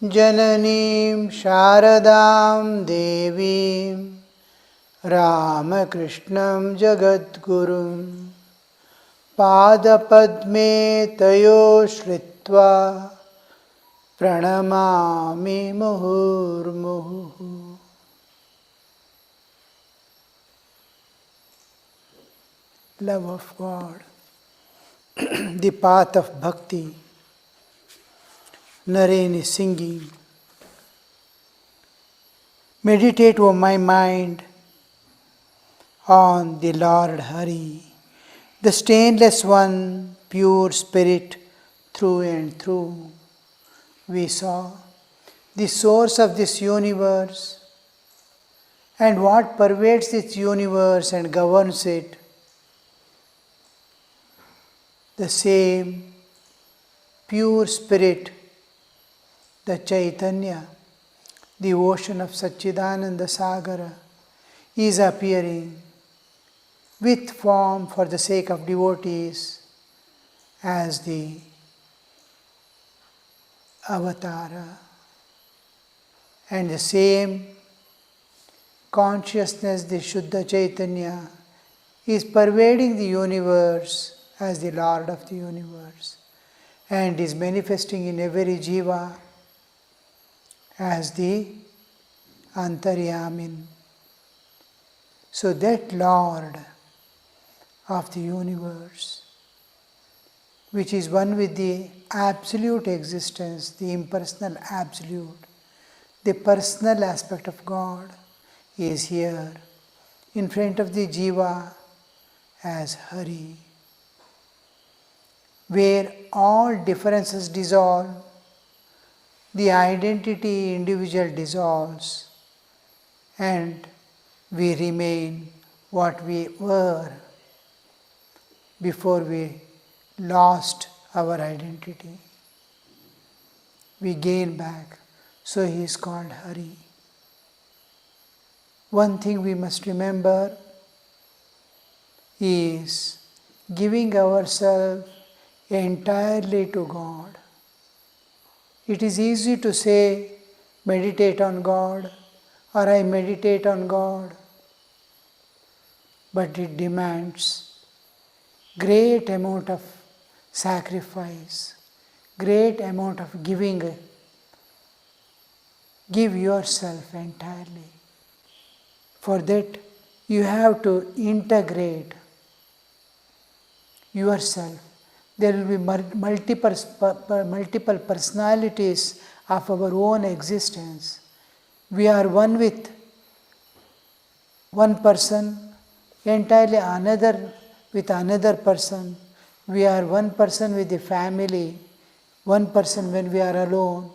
Jananim Sharadam Devim Ramakrishnam Jagadgurum Padapadme Tayo Shritva Pranamami Muhurmuhu. Love of God, the path of bhakti. Naren is singing. Meditate, O my mind, on the Lord Hari, the stainless one, pure spirit through and through. We saw the source of this universe and what pervades this universe and governs it. The same pure spirit, the Chaitanya, the ocean of Satchidananda Sagara, is appearing with form for the sake of devotees as the avatara. And the same consciousness, the Shuddha Chaitanya, is pervading the universe as the Lord of the universe and is manifesting in every jiva as the Antaryamin. So that Lord of the universe, which is one with the absolute existence, the impersonal absolute, the personal aspect of God, is here in front of the jiva as Hari, where all differences dissolve, the identity individual dissolves, and we remain what we were before we lost our identity. We gain back, so he is called Hari. One thing we must remember is giving ourselves entirely to God. It is easy to say, meditate on God, or I meditate on God, but it demands great amount of sacrifice, great amount of giving. Give yourself entirely. For that, you have to integrate yourself. There will be multiple personalities of our own existence. We are one with one person, entirely another with another person. We are one person with the family, one person when we are alone.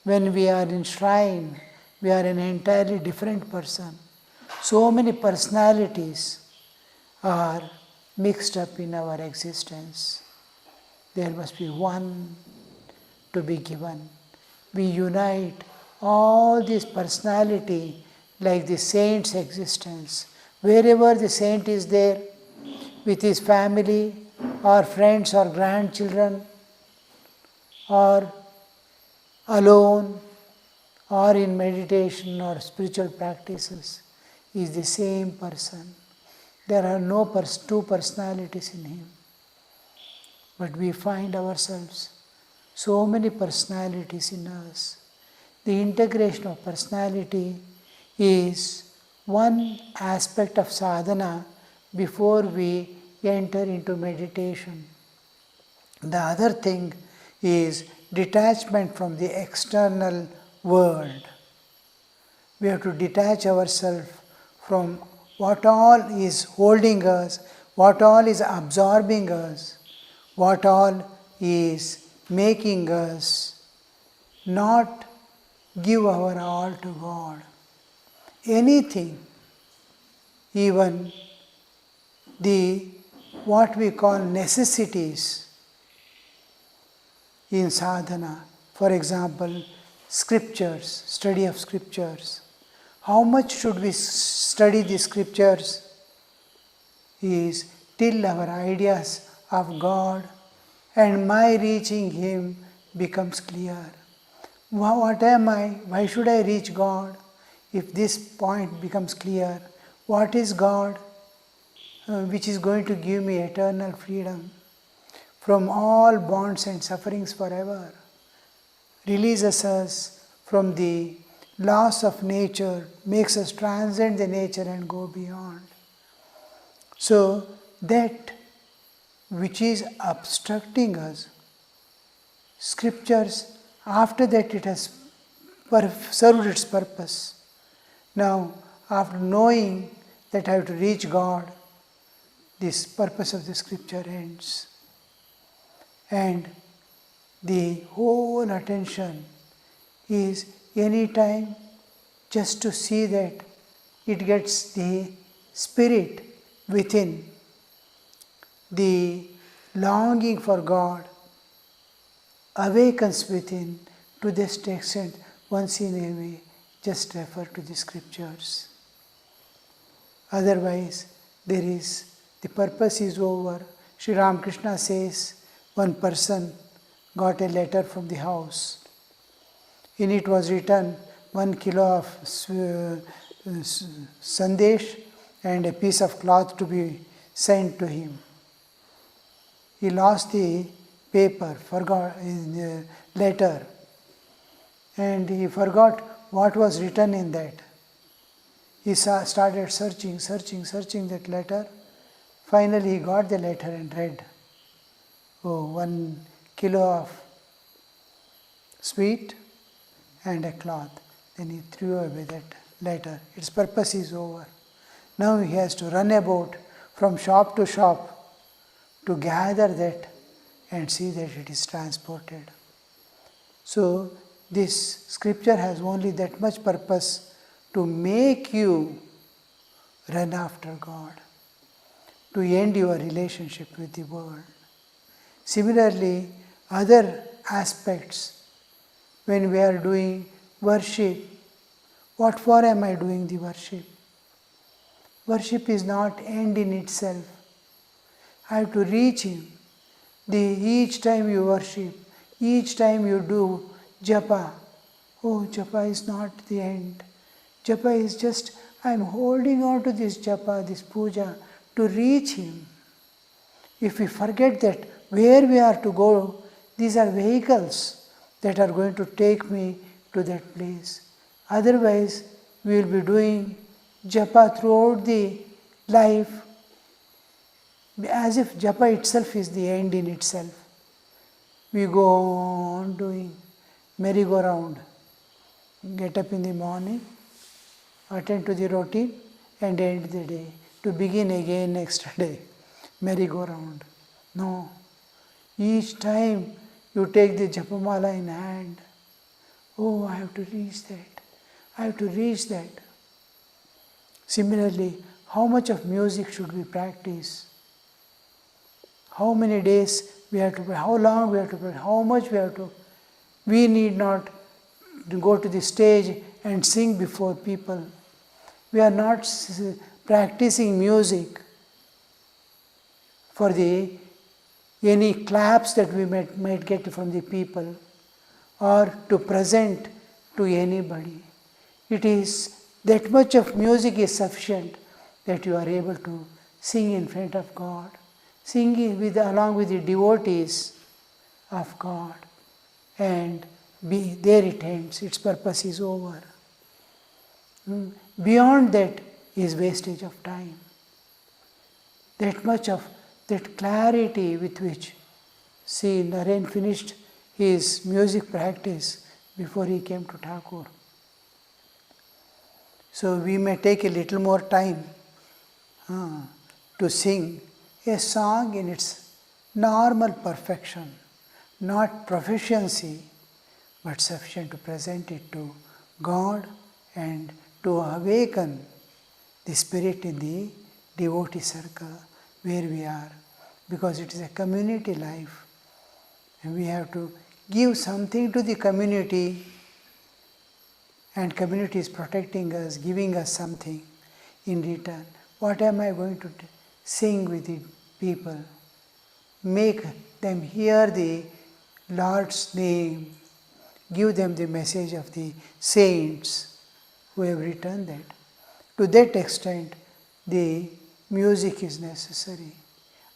When we are in shrine, we are an entirely different person. So many personalities are mixed up in our existence. There must be one to be given. We unite all this personality like the saint's existence. Wherever the saint is there, with his family, or friends, or grandchildren, or alone, or in meditation or spiritual practices, is the same person. There are no two personalities in him. But we find ourselves so many personalities in us. The integration of personality is one aspect of sadhana before we enter into meditation. The other thing is detachment from the external world. We have to detach ourselves from what all is holding us, what all is absorbing us, what all is making us not give our all to God. Anything, even the what we call necessities in sadhana, for example, scriptures, study of scriptures. How much should we study the scriptures? Is till our ideas of God and my reaching Him becomes clear. What am I? Why should I reach God? If this point becomes clear, what is God which is going to give me eternal freedom from all bonds and sufferings forever, releases us from the laws of nature, makes us transcend the nature and go beyond. So that which is obstructing us, scriptures, after that it has served its purpose. Now, after knowing that I have to reach God, this purpose of the scripture ends. And the whole attention is any time just to see that it gets the spirit within, the longing for God awakens within. To this extent, once in a way, just refer to the scriptures. Otherwise, the purpose is over. Sri Ramakrishna says, one person got a letter from the house. In it was written 1 kilo of sandesh and a piece of cloth to be sent to him. He lost the paper, forgot the letter, and he forgot what was written in that. He started searching that letter. Finally, he got the letter and read, 1 kilo of sweet and a cloth. Then he threw away that letter. Its purpose is over. Now he has to run about from shop to shop to gather that and see that it is transported. So this scripture has only that much purpose to make you run after God, to end your relationship with the world. Similarly, other aspects, when we are doing worship, what for am I doing the worship? Worship is not end in itself. I have to reach Him. Each time you worship, each time you do japa, japa is not the end. Japa is just, I am holding on to this japa, this puja, to reach Him. If we forget that, where we are to go, these are vehicles that are going to take me to that place. Otherwise, we will be doing japa throughout the life, as if japa itself is the end in itself. We go on doing merry-go-round. Get up in the morning, attend to the routine, and end the day. To begin again next day. Merry-go-round. No. Each time you take the japamala in hand, I have to reach that. I have to reach that. Similarly, how much of music should we practice? How many days we have to play, how long we have to play, how much we have to. We need not go to the stage and sing before people. We are not practicing music for any claps that we might get from the people or to present to anybody. It is that much of music is sufficient that you are able to sing in front of God, sing along with the devotees of God, and there it ends, its purpose is over. Beyond that is wastage of time. That much of that clarity with which, Naren finished his music practice before he came to Thakur. So we may take a little more time to sing a song in its normal perfection, not proficiency, but sufficient to present it to God and to awaken the spirit in the devotee circle where we are, because it is a community life and we have to give something to the community, and community is protecting us, giving us something in return. What am I going to sing with the people? Make them hear the Lord's name, give them the message of the saints who have written that. To that extent, the music is necessary.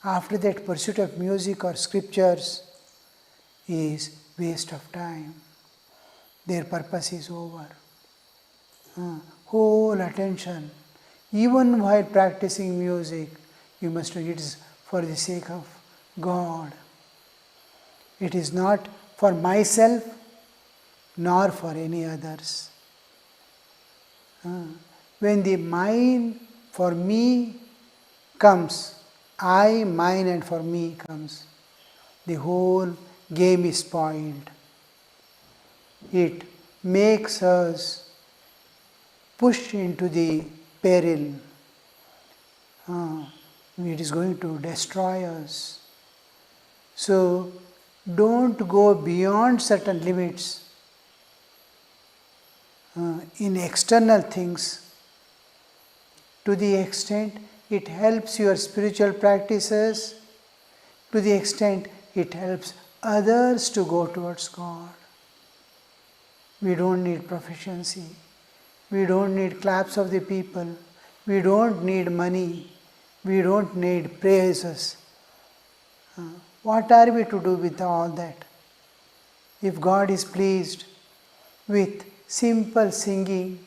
After that, pursuit of music or scriptures is waste of time. Their purpose is over. Whole attention, even while practicing music, you must know it is for the sake of God. It is not for myself nor for any others. When the mine for me comes, I, mine and for me comes, the whole game is spoiled. It makes us push into the peril. It is going to destroy us. So don't go beyond certain limits in external things to the extent it helps your spiritual practices, to the extent it helps others to go towards God. We don't need proficiency. We don't need claps of the people. We don't need money. We don't need praises. What are we to do with all that? If God is pleased with simple singing,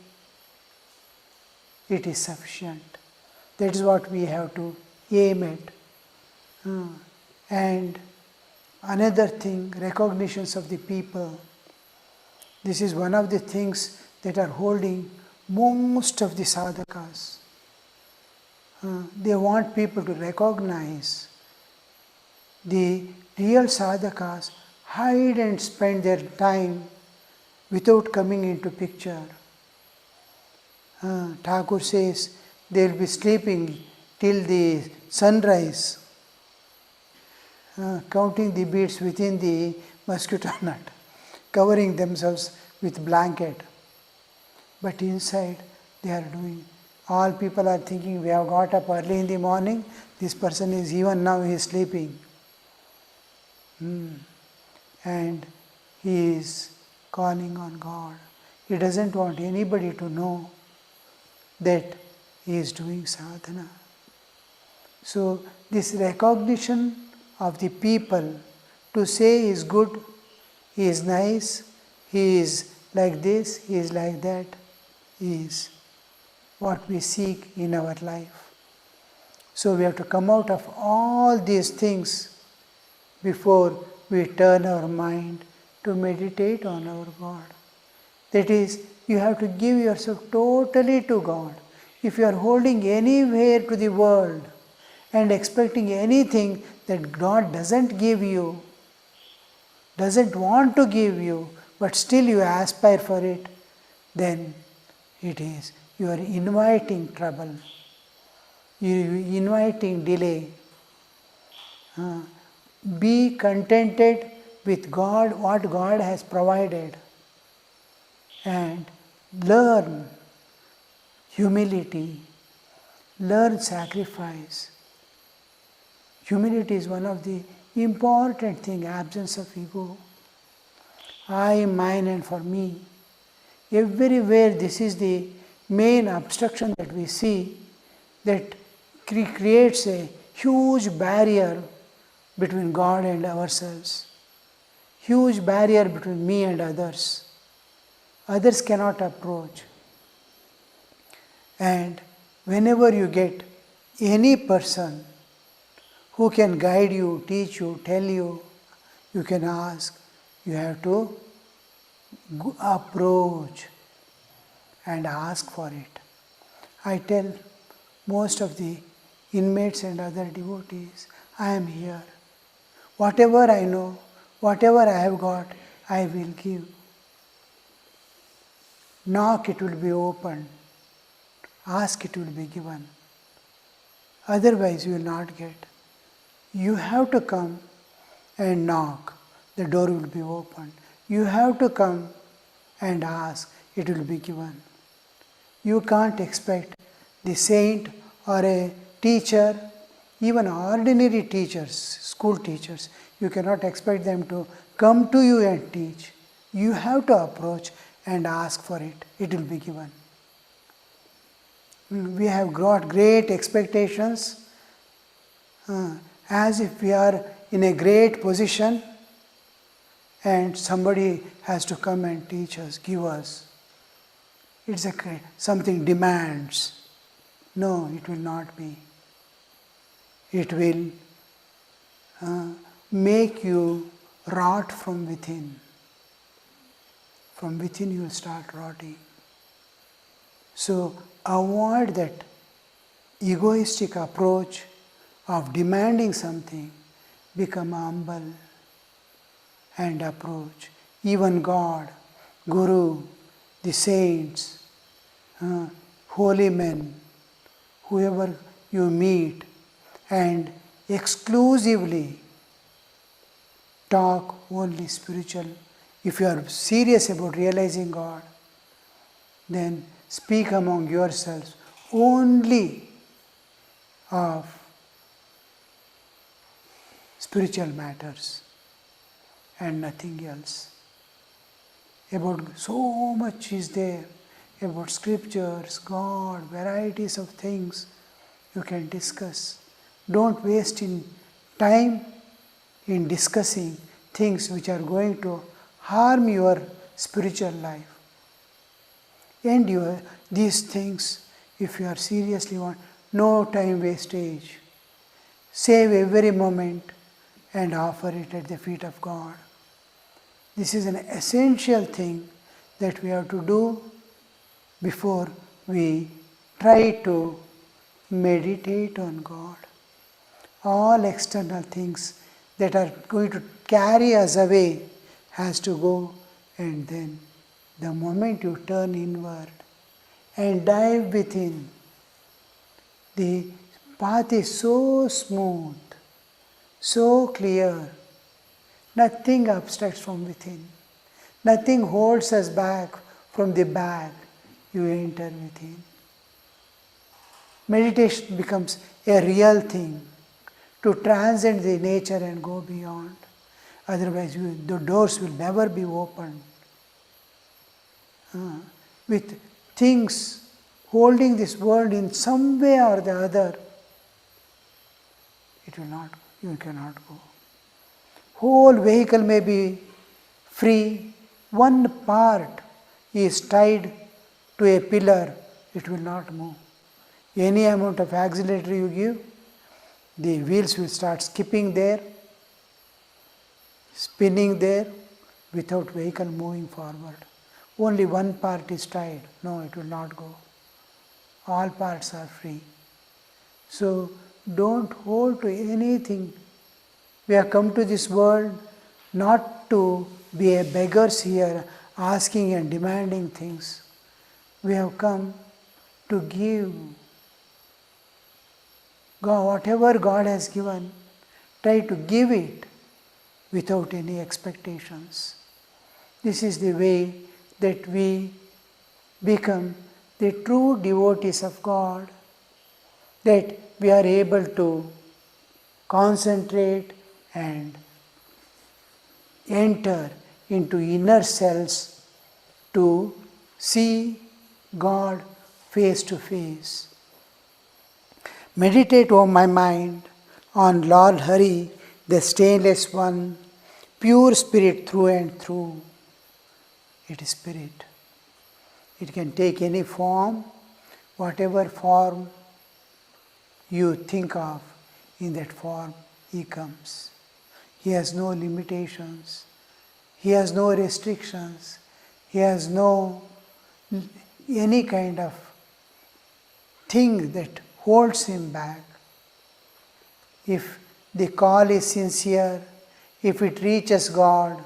it is sufficient. That is what we have to aim at. And another thing, recognitions of the people. This is one of the things that are holding most of the sadhakas. They want people to recognize. The real sadhakas hide and spend their time without coming into picture. Thakur says they will be sleeping till the sunrise, counting the beads within the mosquito net, covering themselves with blanket. But inside they are doing, all people are thinking we have got up early in the morning, this person is even now he is sleeping. And he is calling on God. He doesn't want anybody to know that he is doing sadhana. So this recognition of the people to say he is good, he is nice, he is like this, he is like that, is what we seek in our life. So we have to come out of all these things before we turn our mind to meditate on our God. That is, you have to give yourself totally to God. If you are holding anywhere to the world and expecting anything that God doesn't give you, doesn't want to give you, but still you aspire for it, then it is, you are inviting trouble, you are inviting delay. Be contented with God, what God has provided, and learn humility, learn sacrifice. Humility is one of the important things, absence of ego. I, mine and for me. Everywhere this is the main obstruction that we see that creates a huge barrier between God and ourselves. Huge barrier between me and others. Others cannot approach. And whenever you get any person who can guide you, teach you, tell you, you can ask, you have to approach and ask for it. I tell most of the inmates and other devotees, I am here. Whatever I know, whatever I have got, I will give. Knock, it will be opened. Ask, it will be given. Otherwise, you will not get. You have to come and knock. The door will be opened. You have to come and ask. It will be given. You can't expect the saint or a teacher, even ordinary teachers, school teachers, you cannot expect them to come to you and teach. You have to approach and ask for it. It will be given. We have got great expectations, as if we are in a great position and somebody has to come and teach us, give us. It's something demands. No, it will not be. It will make you rot from within. From within you will start rotting. So avoid that egoistic approach of demanding something. Become humble and approach. Even God, Guru, the saints, holy men, whoever you meet, and exclusively talk only spiritual. If you are serious about realizing God, then speak among yourselves only of spiritual matters and nothing else. About so much is there, about scriptures, God, varieties of things you can discuss. Don't waste in time in discussing things which are going to harm your spiritual life. Endure these things if you are seriously want. No time wastage. Save every moment and offer it at the feet of God. This is an essential thing that we have to do before we try to meditate on God. All external things that are going to carry us away has to go, and then the moment you turn inward and dive within, the path is so smooth, so clear, nothing obstructs from within, nothing holds us back from the back. You enter within. Meditation becomes a real thing to transcend the nature and go beyond. Otherwise, the doors will never be opened. With things holding this world in some way or the other, it will not, you cannot go. Whole vehicle may be free, one part is tied to a pillar, it will not move. Any amount of accelerator you give, the wheels will start skipping there, spinning there, without vehicle moving forward. Only one part is tied. No, it will not go. All parts are free. So don't hold to anything. We have come to this world not to be a beggars here, asking and demanding things. We have come to give. God, whatever God has given, try to give it without any expectations. This is the way that we become the true devotees of God, that we are able to concentrate and enter into inner selves to see God face to face. Meditate, O my mind, on Lord Hari, the stainless one, pure spirit through and through. It is spirit. It can take any form, whatever form you think of, in that form He comes. He has no limitations. He has no restrictions. He has no any kind of thing that holds Him back. If the call is sincere, if it reaches God,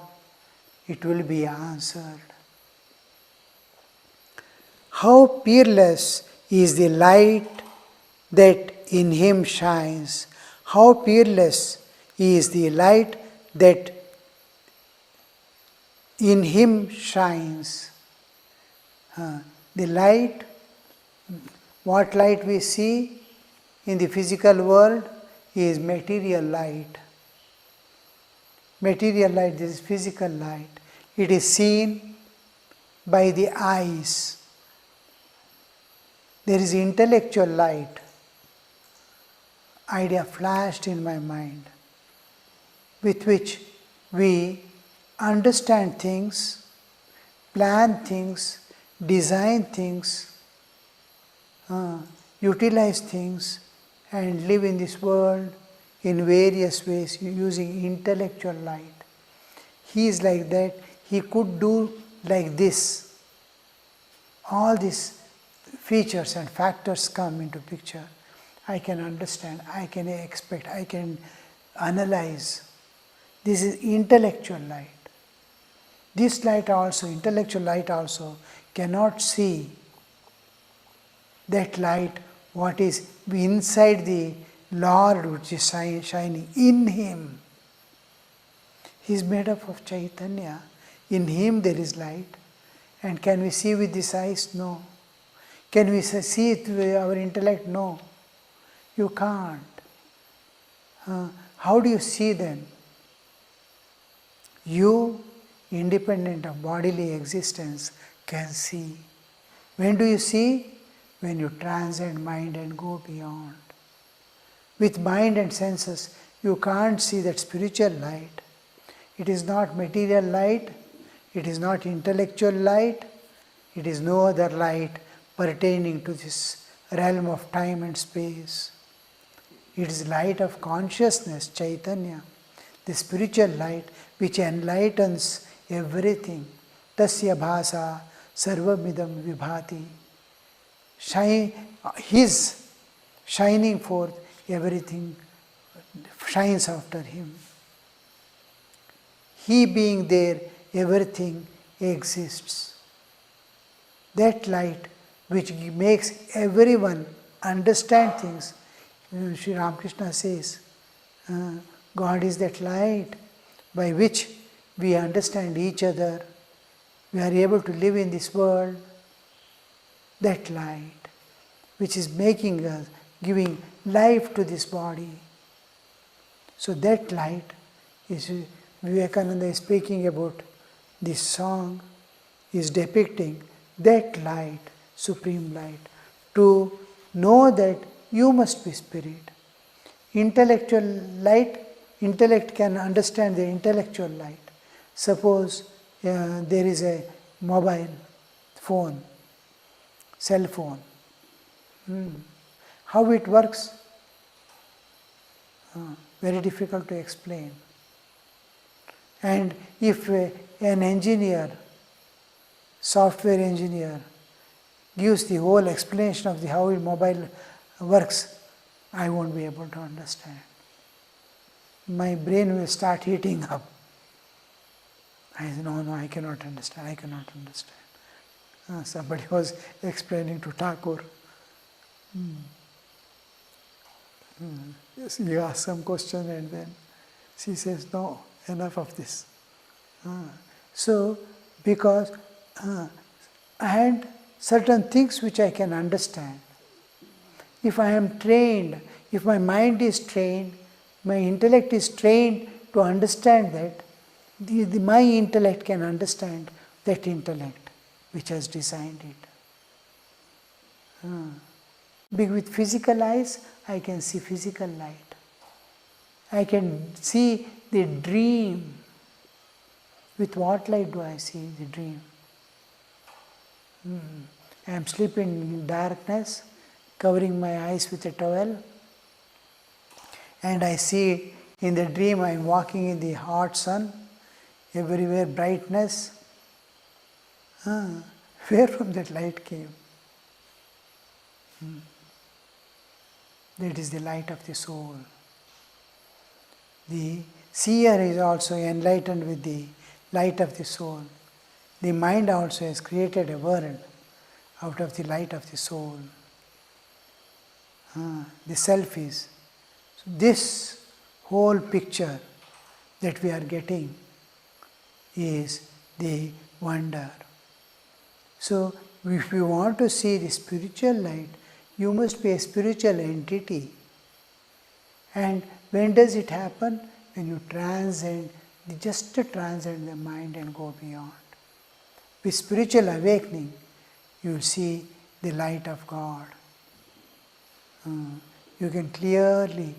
it will be answered. How peerless is the light that in Him shines. How peerless is the light that in Him shines. The light, what light we see in the physical world is material light. Material light, this is physical light. It is seen by the eyes. There is intellectual light. Idea flashed in my mind, with which we understand things, plan things, design things, utilize things, and live in this world in various ways using intellectual light. He is like that. He could do like this. All these features and factors come into picture. I can understand, I can expect, I can analyze. This is intellectual light. This light also, intellectual light also, cannot see that light, what is inside the Lord which is shining in Him. He is made up of Chaitanya. In Him there is light. And can we see with these eyes? No. Can we see it with our intellect? No. You can't. How do you see then? You, independent of bodily existence, can see. When do you see? When you transcend mind and go beyond. With mind and senses, you can't see that spiritual light. It is not material light, it is not intellectual light, it is no other light pertaining to this realm of time and space. It is light of consciousness, Chaitanya, the spiritual light which enlightens everything. Tasya bhasa sarvamidam vibhati. His shining forth, everything shines after Him. He being there, everything exists. That light which makes everyone understand things. Sri Ramakrishna says, God is that light by which we understand each other. We are able to live in this world. That light which is making us, giving life to this body. So that light is, Vivekananda is speaking about this song, is depicting that light, supreme light, to know that you must be spirit. Intellectual light, intellect can understand the intellectual light. Suppose there is a mobile phone, cell phone. How it works? Very difficult to explain. And if an engineer, software engineer, gives the whole explanation of how a mobile works, I won't be able to understand. My brain will start heating up. I say, no, I cannot understand. Somebody was explaining to Thakur. Yes, he asked some question and then she says, no, enough of this. So, because I had certain things which I can understand. If I am trained, if my mind is trained, my intellect is trained to understand that, my intellect can understand that intellect which has designed it. With physical eyes, I can see physical light. I can see the dream. With what light do I see the dream? I am sleeping in darkness, covering my eyes with a towel, and I see in the dream I am walking in the hot sun, everywhere brightness. Where from that light came? That is the light of the soul. The seer is also enlightened with the light of the soul. The mind also has created a world out of the light of the soul. The self is. So this whole picture that we are getting is the wonder. So if you want to see the spiritual light, you must be a spiritual entity. And when does it happen? When you transcend They just transcend the mind and go beyond. With spiritual awakening, you will see the light of God. You can clearly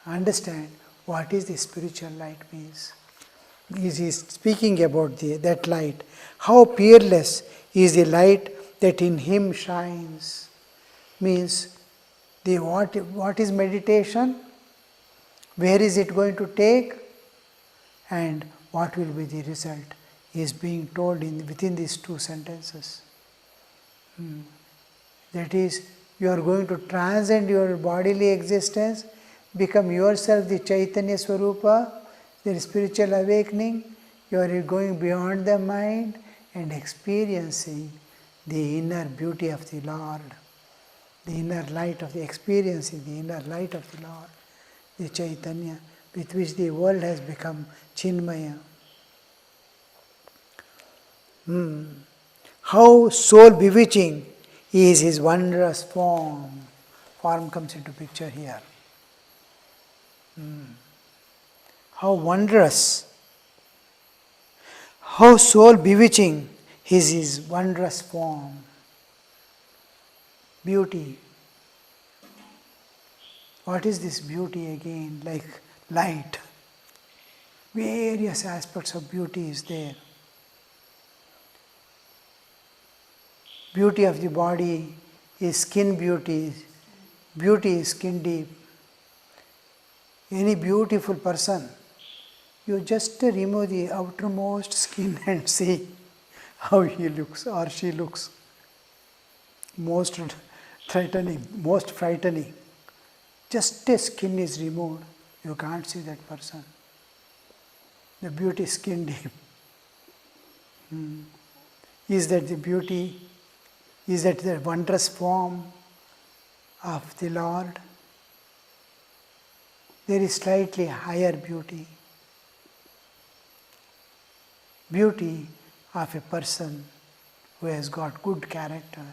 understand what is the spiritual light means. He is speaking about that light. How peerless is the light that in him shines. Means what is meditation? Where is it going to take? And what will be the result is being told within these two sentences. That is, you are going to transcend your bodily existence, become yourself the Chaitanya Swarupa, the spiritual awakening. You are going beyond the mind and experiencing the inner beauty of the Lord, the inner light of the experiencing, the inner light of the Lord, the Chaitanya, with which the world has become Chinmaya. How soul bewitching is his wondrous form. Form comes into picture here. How wondrous, how soul bewitching is his wondrous form. Beauty. What is this beauty again? Like light. Various aspects of beauty is there. Beauty of the body is skin beauty. Beauty is skin deep. Any beautiful person, you just remove the outermost skin and see how he looks or she looks. Most frightening. Just a skin is removed, you can't see that person. The beauty is skin deep. Is that the beauty? Is that the wondrous form of the Lord? There is slightly higher beauty. Beauty of a person who has got good character.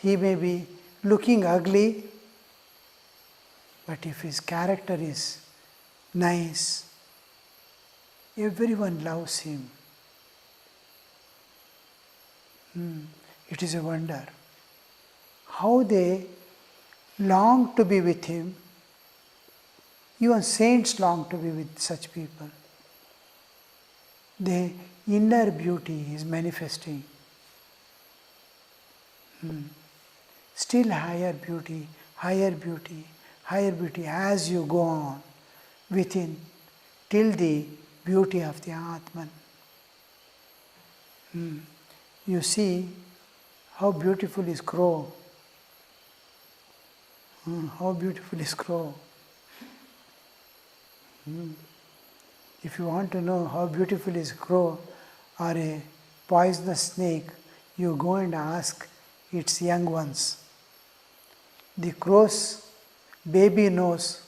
He may be looking ugly, but if his character is nice, everyone loves him. It is a wonder how they long to be with him. Even saints long to be with such people. The inner beauty is manifesting. Still higher beauty as you go on within till the beauty of the Atman. You see how beautiful is crow. How beautiful is crow. If you want to know how beautiful is crow or a poisonous snake, you go and ask its young ones. The crow's baby knows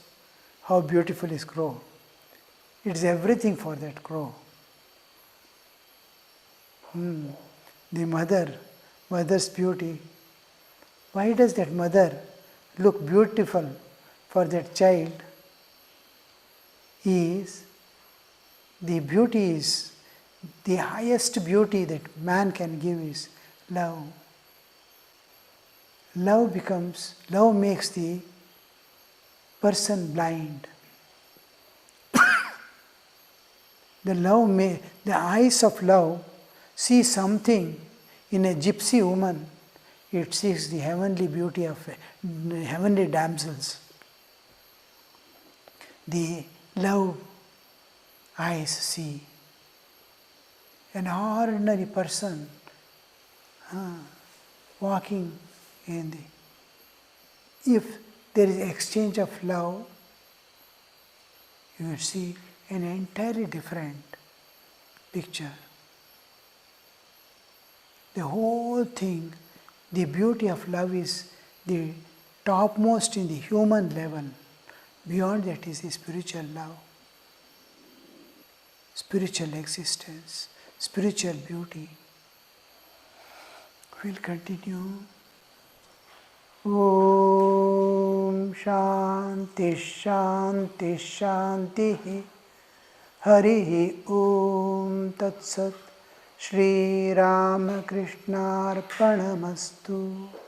how beautiful is crow. It's everything for that crow. The mother's beauty. Why does that mother look beautiful for that child? Is the beauty is the highest beauty that man can give is love. Love makes the person blind. The eyes of love see something in a gypsy woman. It sees the heavenly beauty of heavenly damsels. The love eyes see an ordinary person walking in the. If there is exchange of love, you will see an entirely different picture. The whole thing, the beauty of love is the topmost in the human level. Beyond that is the spiritual love, spiritual existence, spiritual beauty. We'll continue. Om Shanti Shanti Shanti. Hari Om Tat Sat. Shri Ramakrishna Arpanamastu.